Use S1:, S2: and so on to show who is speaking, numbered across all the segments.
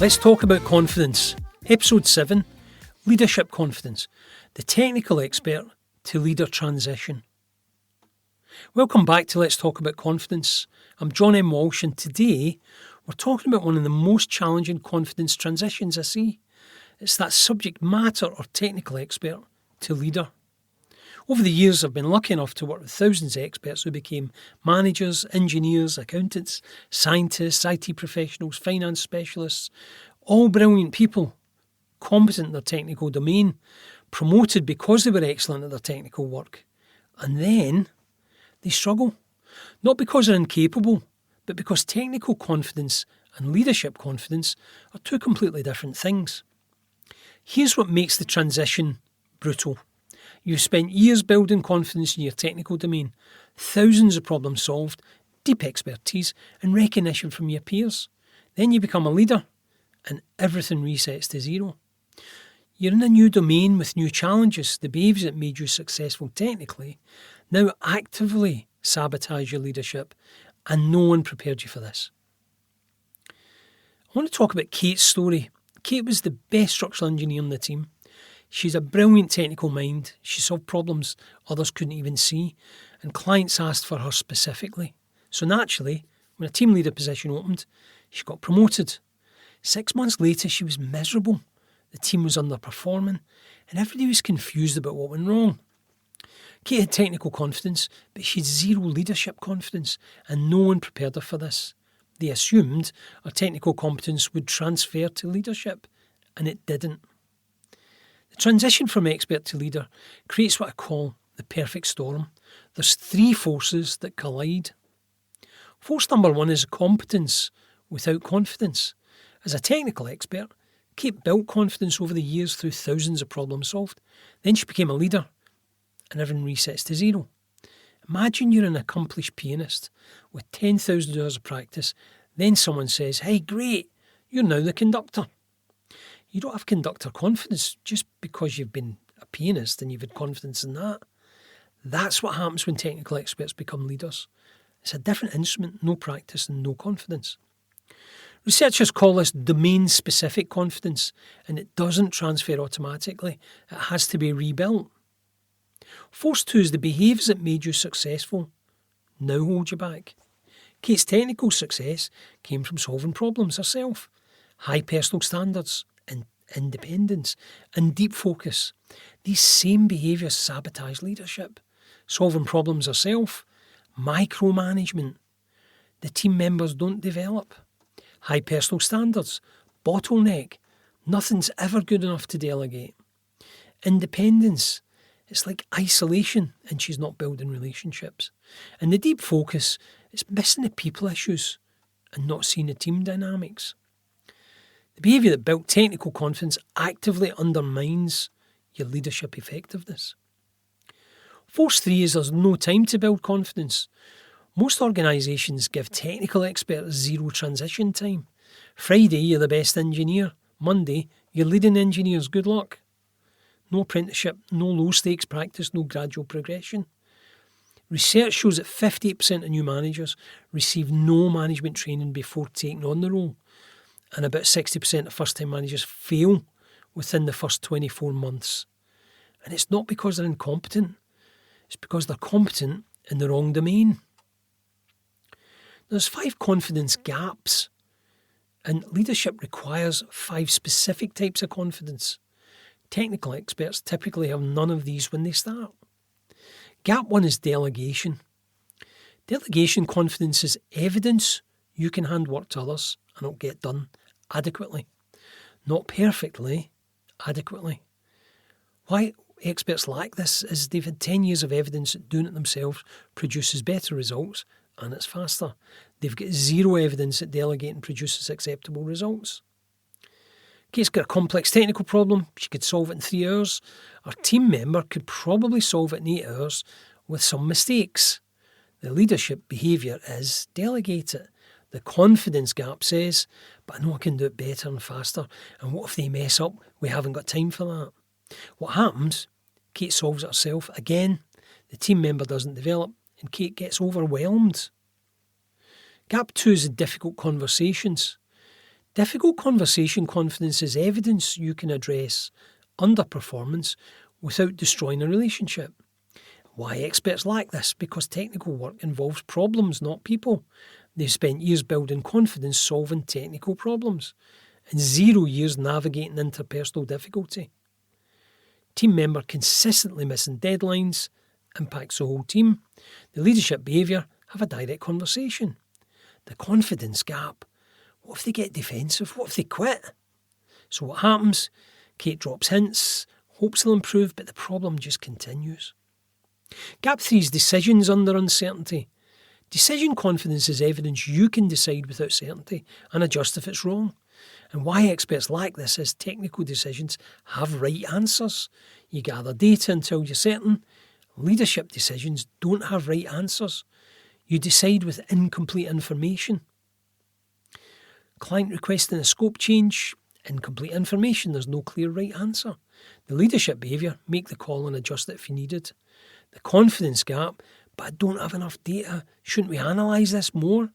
S1: Let's talk about confidence. Episode 7, Leadership Confidence, the technical expert to leader transition. Welcome back to Let's Talk About Confidence. I'm John M. Walsh, and today we're talking about one of the most challenging confidence transitions I see. It's that subject matter or technical expert to leader. Over the years, I've been lucky enough to work with thousands of experts who became managers, engineers, accountants, scientists, IT professionals, finance specialists, all brilliant people, competent in their technical domain, promoted because they were excellent at their technical work. And then they struggle, not because they're incapable, but because technical confidence and leadership confidence are two completely different things. Here's what makes the transition brutal. You've spent years building confidence in your technical domain, thousands of problems solved, deep expertise and recognition from your peers. Then you become a leader and everything resets to zero. You're in a new domain with new challenges. The behaviours that made you successful technically now actively sabotage your leadership, and no one prepared you for this. I want to talk about Kate's story. Kate was the best structural engineer in the team. She's a brilliant technical mind. She solved problems others couldn't even see, and clients asked for her specifically. So naturally, when a team leader position opened, she got promoted. 6 months later, she was miserable. The team was underperforming, and everybody was confused about what went wrong. Kate had technical confidence, but she had zero leadership confidence, and no one prepared her for this. They assumed her technical competence would transfer to leadership, and it didn't. The transition from expert to leader creates what I call the perfect storm. There's three forces that collide. Force number one is competence without confidence. As a technical expert, Kate built confidence over the years through thousands of problems solved. Then she became a leader, and everything resets to zero. Imagine you're an accomplished pianist with 10,000 hours of practice. Then someone says, "Hey, great, you're now the conductor." You don't have conductor confidence just because you've been a pianist and you've had confidence in that. That's what happens when technical experts become leaders. It's a different instrument, no practice and no confidence. Researchers call this domain-specific confidence, and it doesn't transfer automatically. It has to be rebuilt. Force 2 is the behaviours that made you successful now hold you back. Kate's technical success came from solving problems herself. High personal standards and independence and deep focus. These same behaviours sabotage leadership. Solving problems herself, micromanagement. The team members don't develop. High personal standards, bottleneck. Nothing's ever good enough to delegate. Independence. It's like isolation, and she's not building relationships. And the deep focus is missing the people issues and not seeing the team dynamics. The behaviour that built technical confidence actively undermines your leadership effectiveness. Force 3 is there's no time to build confidence. Most organisations give technical experts zero transition time. Friday, you're the best engineer. Monday, you're leading engineers. Good luck. No apprenticeship, no low-stakes practice, no gradual progression. Research shows that 58% of new managers receive no management training before taking on the role, and about 60% of first-time managers fail within the first 24 months. And it's not because they're incompetent, it's because they're competent in the wrong domain. There's 5 confidence gaps, and leadership requires 5 specific types of confidence. Technical experts typically have none of these when they start. Gap 1 is delegation. Delegation confidence is evidence you can hand work to others and it'll get done adequately. Not perfectly, adequately. Why experts lack this is they've had 10 years of evidence that doing it themselves produces better results and it's faster. They've got zero evidence that delegating produces acceptable results. Kate's got a complex technical problem. She could solve it in 3 hours. Our team member could probably solve it in 8 hours with some mistakes. The leadership behaviour is delegate it. The confidence gap says, but I know I can do it better and faster. And what if they mess up? We haven't got time for that. What happens? Kate solves it herself. Again, the team member doesn't develop and Kate gets overwhelmed. Gap 2 is the difficult conversations. Difficult conversation confidence is evidence you can address underperformance without destroying a relationship. Why experts lack this? Because technical work involves problems, not people. They've spent years building confidence solving technical problems and 0 years navigating interpersonal difficulty. Team member consistently missing deadlines impacts the whole team. The leadership behaviour, have a direct conversation. The confidence gap, what if they get defensive? What if they quit? So what happens? Kate drops hints, hopes they'll improve, but the problem just continues. Gap 3 is decisions under uncertainty. Decision confidence is evidence you can decide without certainty and adjust if it's wrong. And why experts lack this is technical decisions have right answers. You gather data until you're certain. Leadership decisions don't have right answers. You decide with incomplete information. Client requesting a scope change, incomplete information, there's no clear right answer. The leadership behaviour, make the call and adjust it if you need it. The confidence gap, but I don't have enough data. Shouldn't we analyse this more?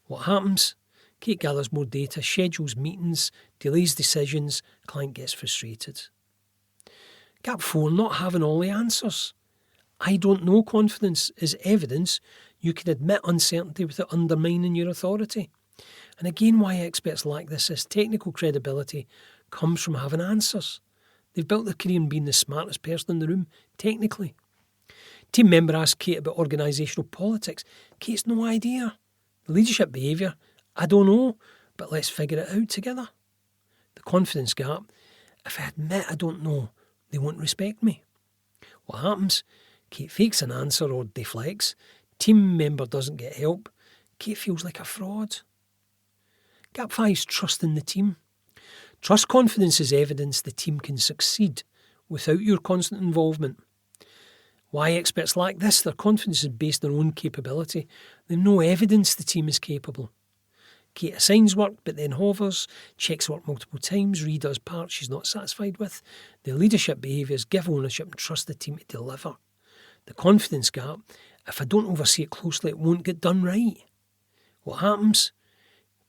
S1: What happens? Kate gathers more data, schedules meetings, delays decisions, client gets frustrated. Gap 4, not having all the answers. I don't know confidence is evidence you can admit uncertainty without undermining your authority. And again, why experts lack this is technical credibility comes from having answers. They've built their career on being the smartest person in the room, technically. Team member asks Kate about organisational politics. Kate's no idea. The leadership behaviour, I don't know, but let's figure it out together. The confidence gap, if I admit I don't know, they won't respect me. What happens? Kate fakes an answer or deflects. Team member doesn't get help. Kate feels like a fraud. Gap 5 is trust in the team. Trust confidence is evidence the team can succeed without your constant involvement. Why experts lack this? Their confidence is based on their own capability. They have no evidence the team is capable. Kate assigns work but then hovers, checks work multiple times, redoes parts she's not satisfied with. The leadership behaviours give ownership and trust the team to deliver. The confidence gap, if I don't oversee it closely, it won't get done right. What happens?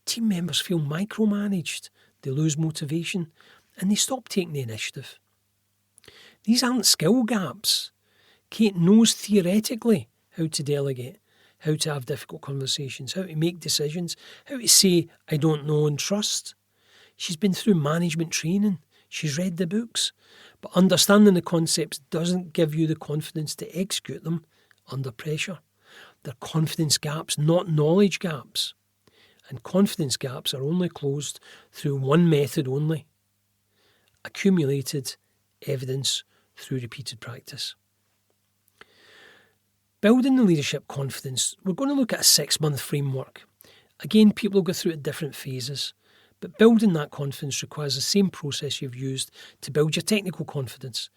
S1: Team members feel micromanaged, they lose motivation, and they stop taking the initiative. These aren't skill gaps. Kate knows theoretically how to delegate, how to have difficult conversations, how to make decisions, how to say, I don't know and trust. She's been through management training. She's read the books. But understanding the concepts doesn't give you the confidence to execute them under pressure. They're confidence gaps, not knowledge gaps. And confidence gaps are only closed through one method only: accumulated evidence through repeated practice. Building the leadership confidence, we're going to look at a 6-month framework. Again, people will go through it at different phases, but building that confidence requires the same process you've used to build your technical confidence.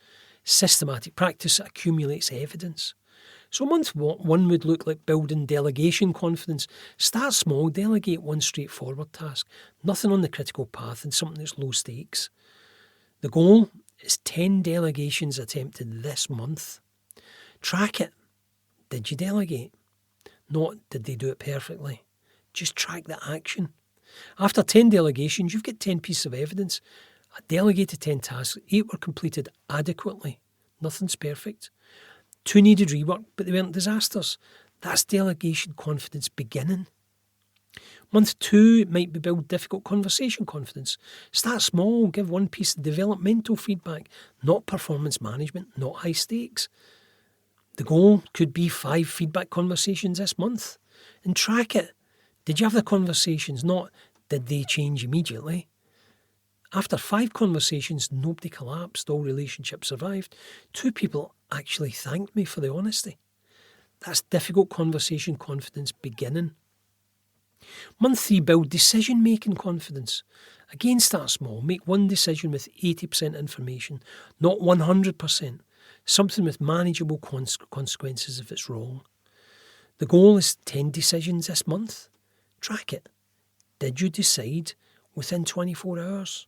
S1: Systematic practice accumulates evidence. So month 1 would look like building delegation confidence. Start small, delegate one straightforward task, nothing on the critical path and something that's low stakes. The goal is 10 delegations attempted this month. Track it. Did you delegate? Not did they do it perfectly. Just track the action. After 10 delegations, you've got 10 pieces of evidence. I delegated 10 tasks, 8 were completed adequately. Nothing's perfect. 2 needed rework, but they weren't disasters. That's delegation confidence beginning. Month 2, it might be build difficult conversation confidence. Start small, give one piece of developmental feedback, not performance management, not high stakes. The goal could be 5 feedback conversations this month. And track it. Did you have the conversations? Not did they change immediately? After 5 conversations, nobody collapsed. All relationships survived. 2 people actually thanked me for the honesty. That's difficult conversation confidence beginning. Month 3, build decision-making confidence. Again, start small. Make one decision with 80% information, not 100%. Something with manageable consequences if it's wrong. The goal is 10 decisions this month. Track it. Did you decide within 24 hours?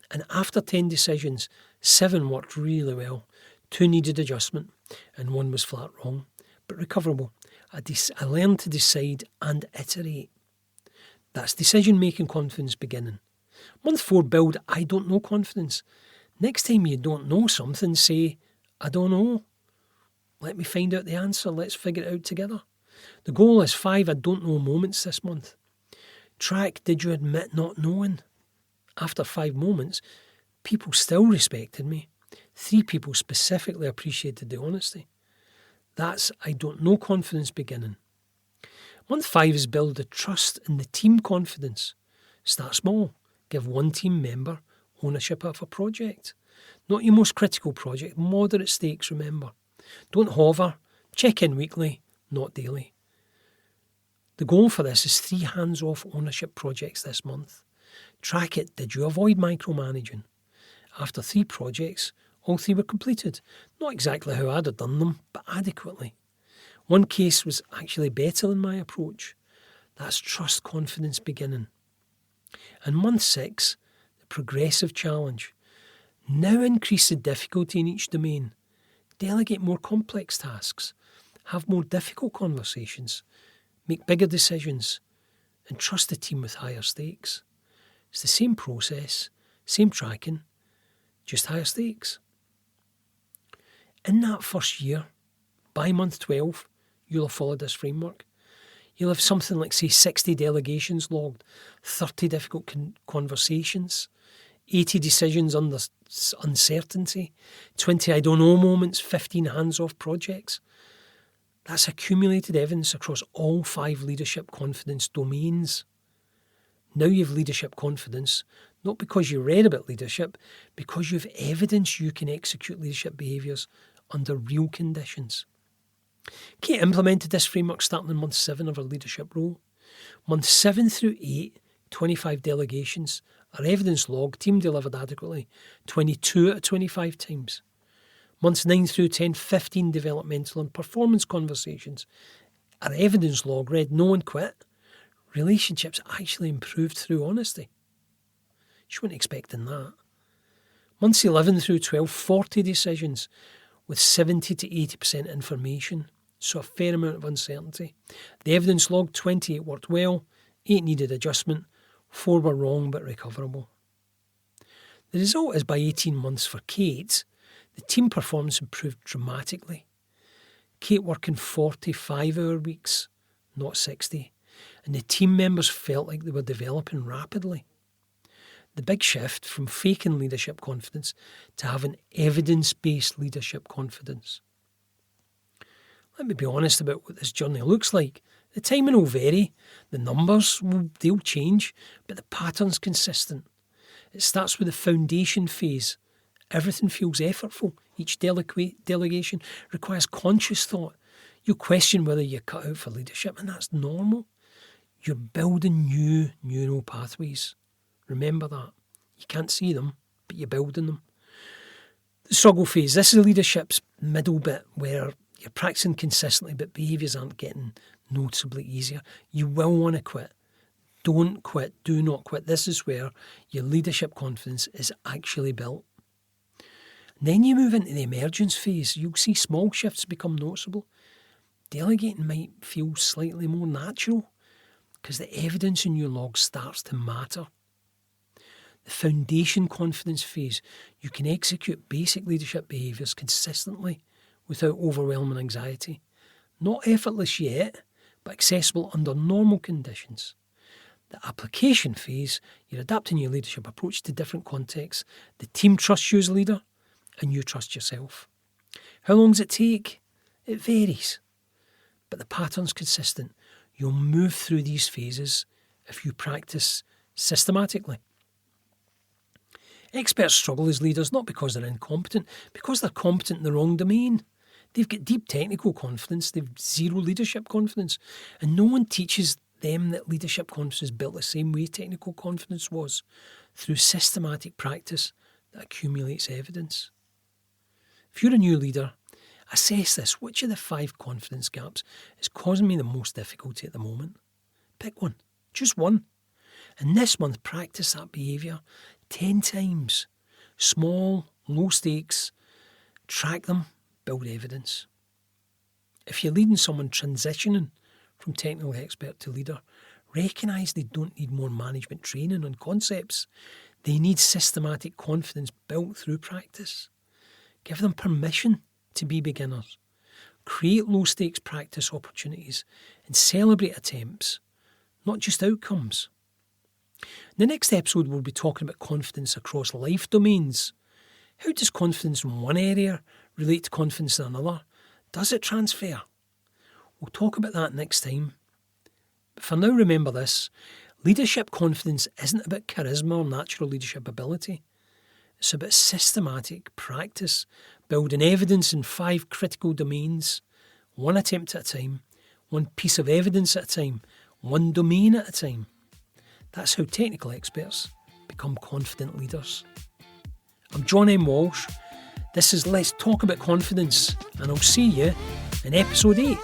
S1: And after 10 decisions, 7 worked really well. 2 needed adjustment and 1 was flat wrong, but recoverable. I learned to decide and iterate. That's decision-making confidence beginning. Month 4, build I don't know confidence. Next time you don't know something, say, I don't know. Let me find out the answer. Let's figure it out together. The goal is 5 I don't know moments this month. Track, did you admit not knowing? After 5 moments, people still respected me. 3 people specifically appreciated the honesty. That's I don't know confidence beginning. Month 5 is build the trust in the team confidence. Start small. Give one team member ownership of a project. Not your most critical project, moderate stakes, remember. Don't hover. Check in weekly, not daily. The goal for this is 3 hands-off ownership projects this month. Track it. Did you avoid micromanaging? After 3 projects, all 3 were completed. Not exactly how I'd have done them, but adequately. One case was actually better than my approach. That's trust confidence beginning. And month 6, the progressive challenge. Now increase the difficulty in each domain. Delegate more complex tasks. Have more difficult conversations. Make bigger decisions. And trust the team with higher stakes. It's the same process, same tracking, just higher stakes. In that first year, by month 12, you'll have followed this framework. You'll have something like, say, 60 delegations logged, 30 difficult conversations, 80 decisions under uncertainty, 20 I don't know moments, 15 hands-off projects. That's accumulated evidence across all 5 leadership confidence domains. Now you've leadership confidence, not because you read about leadership, because you've evidence you can execute leadership behaviours under real conditions. Kate implemented this framework starting in month 7 of her leadership role. Months 7 through 8, 25 delegations, are evidence log, team delivered adequately, 22 out of 25 times. Months 9 through 10, 15 developmental and performance conversations, are evidence log, read, no one quit. Relationships actually improved through honesty. You weren't expecting that. Months 11 through 12, 40 decisions with 70 to 80% information, so a fair amount of uncertainty. The evidence log, 28 worked well, 8 needed adjustment, 4 were wrong but recoverable. The result is by 18 months for Kate, the team performance improved dramatically. Kate working 45-hour weeks, not 60, and the team members felt like they were developing rapidly. The big shift from faking leadership confidence to having evidence-based leadership confidence. Let me be honest about what this journey looks like. The timing will vary, the numbers they'll change, but the pattern's consistent. It starts with the foundation phase. Everything feels effortful. Each delegation requires conscious thought. You'll question whether you're cut out for leadership, and that's normal. You're building new neural pathways. Remember that. You can't see them, but you're building them. The struggle phase. This is leadership's middle bit where you're practicing consistently, but behaviours aren't getting noticeably easier. You will want to quit. Don't quit. Do not quit. This is where your leadership confidence is actually built. And then you move into the emergence phase. You'll see small shifts become noticeable. Delegating might feel slightly more natural because the evidence in your log starts to matter. The foundation confidence phase, you can execute basic leadership behaviours consistently without overwhelming anxiety. Not effortless yet, but accessible under normal conditions. The application phase, you're adapting your leadership approach to different contexts. The team trusts you as a leader, and you trust yourself. How long does it take? It varies, but the pattern's consistent. You'll move through these phases if you practice systematically. Experts struggle as leaders not because they're incompetent, because they're competent in the wrong domain. They've got deep technical confidence, they've zero leadership confidence, and no one teaches them that leadership confidence is built the same way technical confidence was, through systematic practice that accumulates evidence. If you're a new leader, assess this. Which of the 5 confidence gaps is causing me the most difficulty at the moment? Pick one, just one. And this month, practice that behaviour 10 times. Small, low stakes, track them, build evidence. If you're leading someone transitioning from technical expert to leader, recognise they don't need more management training on concepts. They need systematic confidence built through practice. Give them permission to be beginners. Create low-stakes practice opportunities and celebrate attempts, not just outcomes. In the next episode, we'll be talking about confidence across life domains. How does confidence in one area relate to confidence in another? Does it transfer? We'll talk about that next time. But for now, remember this. Leadership confidence isn't about charisma or natural leadership ability. It's about systematic practice, building evidence in 5 critical domains, one attempt at a time, one piece of evidence at a time, one domain at a time. That's how technical experts become confident leaders. I'm John M. Walsh. This is Let's Talk About Confidence, and I'll see you in episode 8.